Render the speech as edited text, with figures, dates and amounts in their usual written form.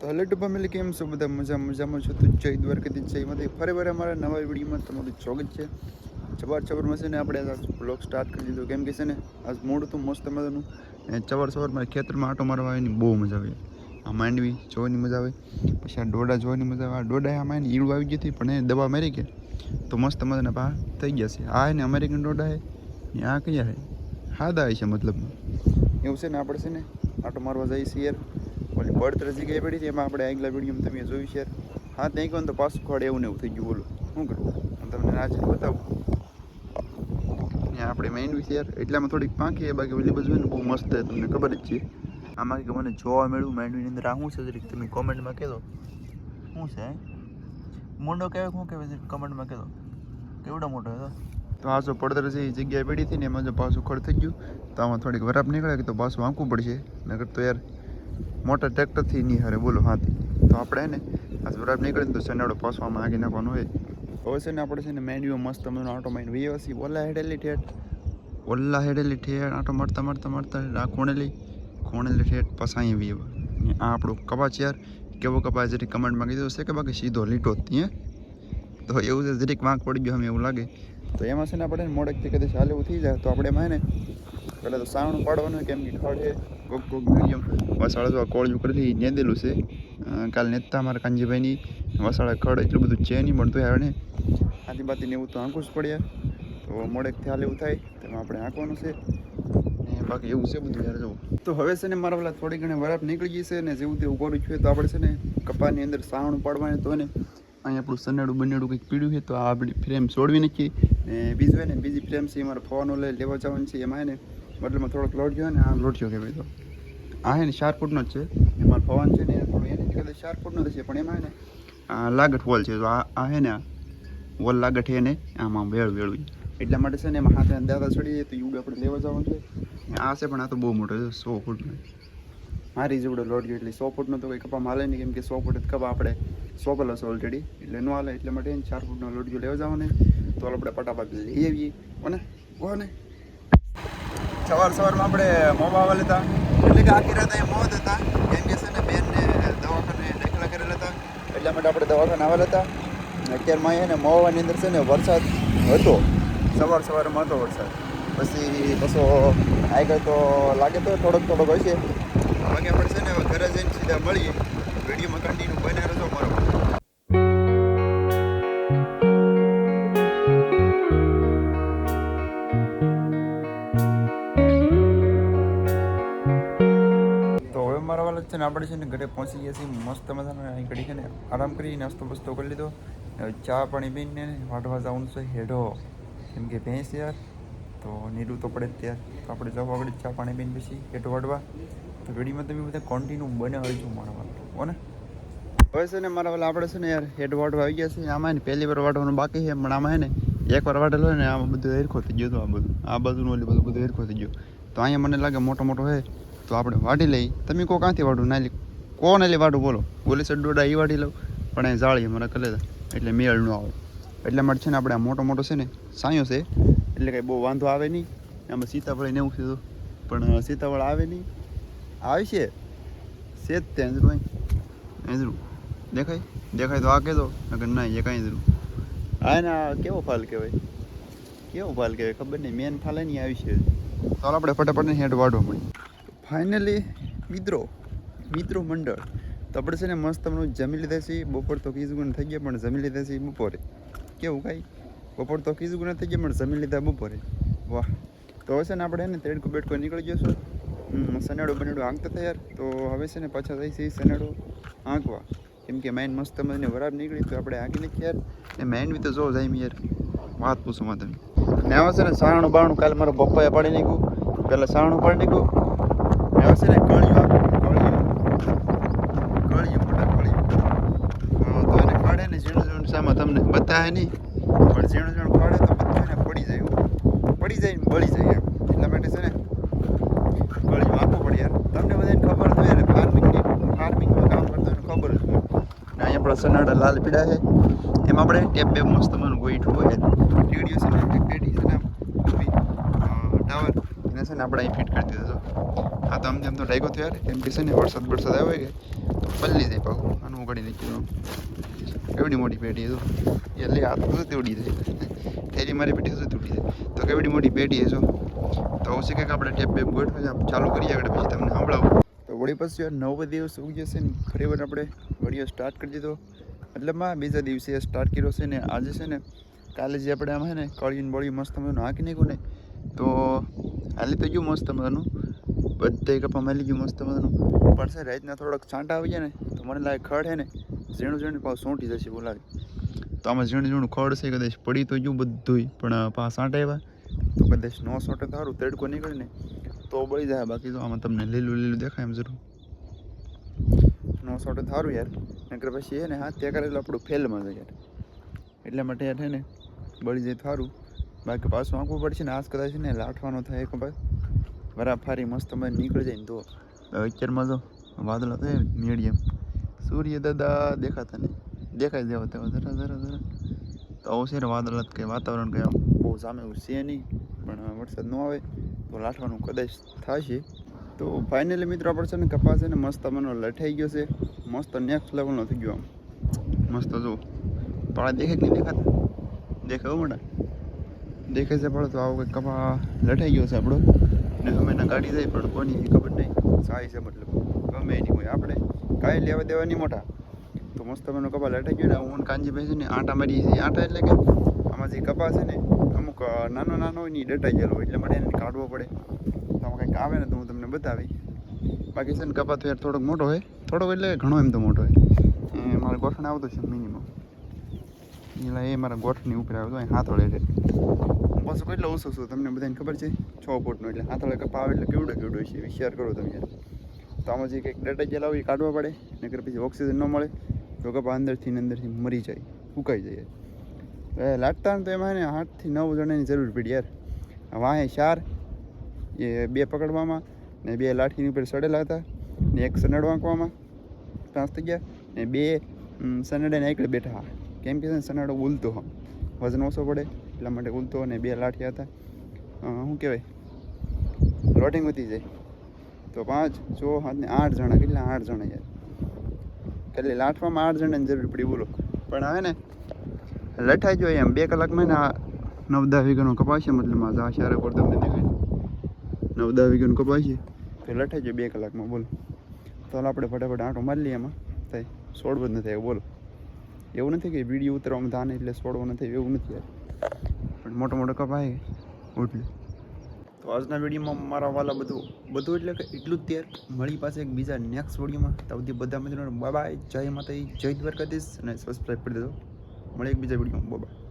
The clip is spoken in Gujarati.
તો હેલો ફેમિલી, કેમ છો બધા? મજામાં છો? તો જય દ્વારકાધીશ, જય માતા. ફરી વાર અમારા નવા વિડીયોમાં તમારું સ્વાગત છે. સવારમાં છે ને આપણે બ્લોગ સ્ટાર્ટ કરી દીધો, કેમ કે છે ને આજ મૂડ તો મસ્ત મજાનું. અને સવારમાં ખેતરમાં આંટો મારવા આવવાની બહુ મજા આવે. આ માંડવી જોવાની મજા આવે, પછી આ ડોડા જોવાની મજા આવે. આ ડોડા આમાં એને ઈળું આવી ગઈ હતી, પણ એ દવા મારી કે તો મસ્ત મજાના પા થઈ ગયા છે. આ એને અમેરિકન ડોડા છે, આ કયા છે? હાદા છે મતલબમાં. એવું છે ને, આપણે છે ને આંટો મારવા જઈએ છીએ યાર. ઓલી બળતર જગ્યાએ પડી હતી, એમાં આપણે આગલા વિડીયોમાં તમે જોયું છે. હા, ત્યાં કહો ને તો પાછું ખડ એવું ને એવું થઈ ગયું. બોલો શું કરવું? હું તમને આજે બતાવું. ત્યાં આપણે માંડવી છે યાર, એટલામાં થોડીક પાંખી, બાકી ઓલી બાજુ ને બહુ મસ્ત છે, તમને ખબર જ છે. આમાં કે મને જોવા મળ્યું માંડવીની અંદર આ શું છે જરીક તમે કોમેન્ટમાં કહેજો. શું છે મોટો કહેવાય? શું કહેવાય કમેન્ટમાં કહેજો, કેવડો મોટો હતો. તો આ જો પડતર છે એ જગ્યાએ પડી હતી ને, એમાં જો પાછું ખડ થઈ ગયું. તો આમાં થોડીક વરાપ નીકળે તો પાછું આંકવું પડશે, નકર તો યાર મોટા ટ્રેક્ટરથી નહીં હારે. બોલો હાથી તો આપણે ને આ વરાપ નીકળે ને તો સનાડો પાછો આમાં આગી નાખવાનો હોય. હવે છે ને આપણે છે ને માંડવીઓ મસ્ત મજાનો આંટો મારીને વીએસી ઓલા હેડેલી ઠેઠ આંટો મારતા આ ખૂણેલી ઠેઠ પાછા અહીં વીએવા. આ આપણું કપાસ યાર, કેવો કપાસ જરીક કમેન્ટમાં કીધું છે કે બાકી સીધો લીટો જ ત્યાં. તો એવું છે, જરીક વાંક પડી ગયો અમે એવું લાગે. તો એમાં છે ને આપણે મોડેકથી કદાચ હાલ એવું થઈ જાય તો આપણે એમાં ને પહેલાં તો સાવણું પાડવાનું, કેમ કે ખડ છે કોક મીડિયમ વસાળા જો કોળિયું કરેલી નેદેલું છે. કાલે નેતા અમારા કાંજીભાઈની વસાળા ખડ એટલું બધું છે નહીં, પણ તો આવે ને આથી બાતીને એવું તો આંકવું જ પડે. તો મોડેકથી હાલ એવું થાય તેમાં આપણે આંકવાનું છે. બાકી એવું છે બધું યાર. જવું તો હવે છે ને મારા પેલા થોડી ઘણી વરાપ નીકળી ગઈ છે ને, જેવું તેવું કોરું છે. તો આપણે છે ને કપાની અંદર સાવણું પાડવાની, તો ને અહીં આપણું સનેડું બનેડું કંઈક પીડ્યું છે, તો આ આપણી ફ્રેમ છોડવી નાખીએ. ને બીજું ને બીજી ફ્રેમ છે મારે ફવાનું લેવા જવાનું છે. એમાં ને મતલબમાં થોડોક લોટ ને આ લોટ કે ભાઈ, તો આ હે ને 4 ફૂટનો જ છે. એમાં ફવાનું છે ને થોડું એની કદાચ 4 ફૂટનો જ છે, પણ એમાં ને લાગઠ વોલ છે. તો આ હે ને વોલ લાગઠ છે ને આમાં વેળવી, એટલા માટે છે ને એમાં હાથે દાદા ચડીએ તો એવું આપણે લેવા જવાનું છે. આ છે પણ આ તો બહુ મોટો છે, 100 ફૂટનો. મારી જેવડો લોટ ગયો એટલે 100 ફૂટનો તો કંઈ કપામાં હાલે નહીં, કેમ કે 100 ફૂટ કપા આપણે સોંપેલો છે ઓલરેડી, એટલે ન હાલે. એટલા માટે 4 ફૂટનો લોટ લેવા જવાનો ને, તો આપણે પટાપટ લઈ આવીએ. કોને સવારમાં આપણે મોવા આવેલા હતા, એટલે કે આખી રાત અહીંયા મોત હતા, કેમ કે છે ને બેનને દવાખાને દાખલા કરેલા હતા, એટલા માટે આપણે દવાખાને આવેલા હતા. અત્યારમાં અહીંયા ને મોવાની અંદર છે ને વરસાદ હતો, સવારમાં હતો વરસાદ. પછી પાછો આગળ તો લાગે તો થોડોક હશે. બાકી આપણે છે ને ઘરે જઈને સીધા મળીએ. વિડીયોમાં કન્ટિન્યુ બને રહેજો મારો. છે ને આપણે છે ને ઘરે પહોંચી ગયા છીએ મસ્ત મજાના. અહીં ઘડી છે ને આરામ કરી નાસ્તો બસ્તો કરી લીધો, ચા પાણી પીને વાટવા જવાનું છે હેડો, કેમ કે ભેંસ યાર તો નીરું તો પડે ત્યાર. તો આપણે જવું આગળ ચા પાણી પીને પછી હેડો વાટવા. તો ઘડીમાં તમે બધા કોન્ટિન્યુ બને હોય છો મારા વાળા કોને. હવે છે ને મારા વાળા આપણે છે ને યાર હેડ વાટવા આવી ગયા છે. આમાં ને પહેલી વાર વાટવાનું બાકી છે, પણ આમાં હે ને એકવાર વાટેલો હોય ને આમાં બધું હેરખો થઈ ગયો. તો આ બાજુનું ઓલી બધું હેરખો થઈ ગયો. તો અહીંયા મને લાગે મોટો હે તો આપણે વાટી લઈ. તમે કહો ક્યાંથી વાટું ના લી કોણ એટલે વાટું બોલો. ઓલી સાઈડ ડોડા એ વાટી લઉં, પણ અહીં જાળી મારા કલે એટલે મેળ ન આવે. એટલા માટે છે ને આપણે આ મોટો છે ને સાયો છે, એટલે કંઈ બહુ વાંધો આવે નહીં. આમાં સીતાફળ ને એવું કીધું, પણ સીતાફળ આવે નહીં. આવે છે જ ત્યાં જરૂર જરૂર દેખાય તો આ કહેતો, નગર ના એ કાંઈ જરૂર. હા ને આ કેવો ફાલ કહેવાય ખબર નહીં, મેન ફાલ નહીં આવી છે. ચાલો આપણે ફટાફટ હેઠ વાઢવા મળી. ફાઇનલી મિત્રો મંડળ તો આપણે છે ને મસ્ત તમને જમી લીધા છીએ. બપોર તો કીધું થઈ ગયા, પણ જમી લીધા છીએ બપોરે. કેવું કાંઈ બપોર તો કીધું થઈ ગયા, પણ જમી લીધા બપોરે. વાહ. તો હવે છે ને આપણે ને તેડકો બેડકો નીકળી જશું. સનેડો બનેડો આંકતા હતા યાર. તો હવે છે ને પાછા થઈ છે સનેડો આંકવા, કેમ કે માઇન મસ્ત મને વરાબ નીકળી તો આપણે આંકી નાખીએ યાર. ને માઇન બી તો જો જાય યાર, વાત પૂછો માં તમે. ને હવે છે ને સાણું બાણું કાલે મારો પપ્પાએ પાડી નાખ્યું, પહેલાં સાણું પાડી નાખ્યું. હવે છે ને કળિયું તો એને કાઢે ને ઝીણું સામાં તમને બતાવે નહીં, પણ ઝીણું કાઢે તો બધું એને પડી જાય ને બળી જાય એમ. એટલા માટે છે ને કળિયું આખું પડે યાર. તમને બધાને ખબર તો યાર, ફાર્મિંગમાં કામ કરતો એને ખબર જ હોય. ને અહીંયા આપણા સનાડા લાલ પીડા છે, એમાં આપણે ટેપ બે મસ્ત મને ગોઈઠું હોય ટીડીઓ છે ને પેટી છે ને ટાવર એના છે ને આપણે અહીં ફિટ કરી દીધો આ તો આમ તેમ તો ડાયગો થયો યાર કેમ કે છે ને વરસાદ આવ્યો કે તો પલ્લી જાય પાછું આનું ઉગાડી નાખ્યું કેવડી મોટી પેટી તો એટલે હાથ સુધી ઉડી જાય થેલી મારી પેટી સુધી ઉડી જાય તો કેવડી મોટી પેટી છે તો હું શીખે કે આપણે ટેપ બેપ ગોઠવી ચાલુ કરીએ આગળ પછી તમને સાંભળાવું તો વળી પછી 9 દિવસ ઉગી જશે ને ફરી વાર આપણે વિડીયો સ્ટાર્ટ કરી દીધો મતલબમાં બીજા દિવસે સ્ટાર્ટ કર્યો છે ને આજે છે ને કાલે જે આપણે આમ છે ને કળીને બળી મસ્ત મજાનું હાંકી નાખ્યું ને તો હાલી તો ગયું મસ્ત મજાનું બધે કપા મળી ગયું મસ્ત મજાનું પણ છે રાતના થોડોક છાંટા આવી જાય ને તો મને લાગે ખડ છે ને ઝીણું પાછું સોંટી જશે બોલાવે તો આમાં ઝીણું ખડ છે કદાચ પડી તો ગયું બધું પણ પાછા છાંટા આવ્યા તો કદાચ ન સોંટે તો સારું તડકો નીકળે ને તો બળી જાય બાકી તો આમાં તમને લીલું દેખાય એમ જરૂર ન સોંટે સારું યાર નકર પછી છે ને હાથ ત્યાં કરેલું આપણું ફેલમાં જાય યાર એટલા માટે યાર છે ને બળી જાય સારું બાકી પાછું આંકવું પડશે ને આજ કદાચ ને લાઠવાનો થાય એક બસ બરાબર ફારી મસ્ત મને નીકળી જાય ને તો અત્યારમાં જો વાદળા થાય મીડિયમ સૂર્ય દાદા દેખાતા નહીં દેખાય દેવા તેવા જરા તો આવું છે ને વાદળ કંઈ વાતાવરણ કંઈ બહુ સામે એવું છે નહીં પણ વરસાદ ન આવે તો લાઠવાનું કદાચ થશે તો ફાઇનલી મિત્રો આપણે છે ને કપાસ છે ને મસ્ત મને લઠાઈ ગયો છે મસ્ત નેક્સ્ટ લેવલનો થઈ ગયો આમ મસ્ત જો પાળા દેખાય કે નહીં દેખાતા દેખાય મોટા દેખાય છે પડે તો આવો કંઈક કપા લઠાઈ ગયો છે આપણો ને અમે એના ગાડી જાય પણ કોની ખબર નહીં સારી છે મતલબ ગમે એની હોય આપણે કાંઈ લેવા દેવા નહીં મોટા તો મસ્ત મને કપા લઠાઈ ગયો ને હું કાંજી ભાઈ છે ને આટા મારી છે આટા એટલે કે આમાં જે કપા છે ને અમુક નાનો હોય ને ડટાઈ ગયેલો હોય એટલે માટે એને કાઢવો પડે તો આમાં કંઈક આવે ને તો હું તમને બતાવી બાકી છે ને કપા તો યાર થોડોક મોટો હોય થોડોક એટલે ઘણો એમ તો મોટો હોય એ મારે ગોઠણ આવતો છે મિનિમમ એટલે એ મારા ગોઠની ઉપર આવ્યો હતો અહીં હાથોળે છે હું પાછું કેટલો ઓછો છું તમને બધાને ખબર છે 6 ફૂટનો એટલે હાથોળે કપા આવે એટલે કેવડો છે વિચાર કરો તમે યાર તો આમાં જે કંઈક ડટા ગયેલા હોય એ કાઢવા પડે નકર પછી ઓક્સિજન ન મળે તો કપા અંદરથી મરી જાય ફૂંકાઈ જાય લાગતા ને તો એમાં ને 8 થી 9 જણાની જરૂર પડી યાર વાહે 4 એ 2 પકડવામાં ને 2 લાઠીની ઉપર સડેલા હતા ને 1 સનડ વાંકવામાં ટ્રાન્સ થઈ ગયા ને 2 સનડે ને એકડે બેઠા કેમ કે સનાડો ઉલતો વજન ઓછો પડે એટલા માટે ઉલતો અને 2 લાઠી હતા શું કહેવાય લોટિંગ વધી જાય તો 5 6 7 ને 8 જણા કેટલા 8 જણા યાર એટલે લાઠવામાં 8 જણાની જરૂર પડી બોલો પણ હવે ને લઠાઈ જોઈએ એમ 2 કલાકમાં ને 9-10 વીઘાનો કપાશે મતલબ આ સારે પર તમને દેખાય 9-10 વીઘાનો કપાશે તો લઠાઈ જોઈએ 2 કલાકમાં બોલો તો આપણે ફટાફટ આંટો મારી લઈએ એમાં થાય સોડવો જ નથી બોલો એવું નથી કે વિડીયો ઉતરવામાં ધાને એટલે છોડવો નથી એવું નથી યાર પણ મોટો કપાય એટલે તો આજના વિડીયોમાં મારા વાલા બધું એટલે કે એટલું જ ત્યાર મળી પાસે એક બીજા નેક્સ્ટ વિડીયોમાં તો બધા મિત્રો બાય જય માતાજી જય દ્વારકાધીશ અને સબસ્ક્રાઈબ કરી દેજો મળે એક બીજા વિડીયોમાં બાય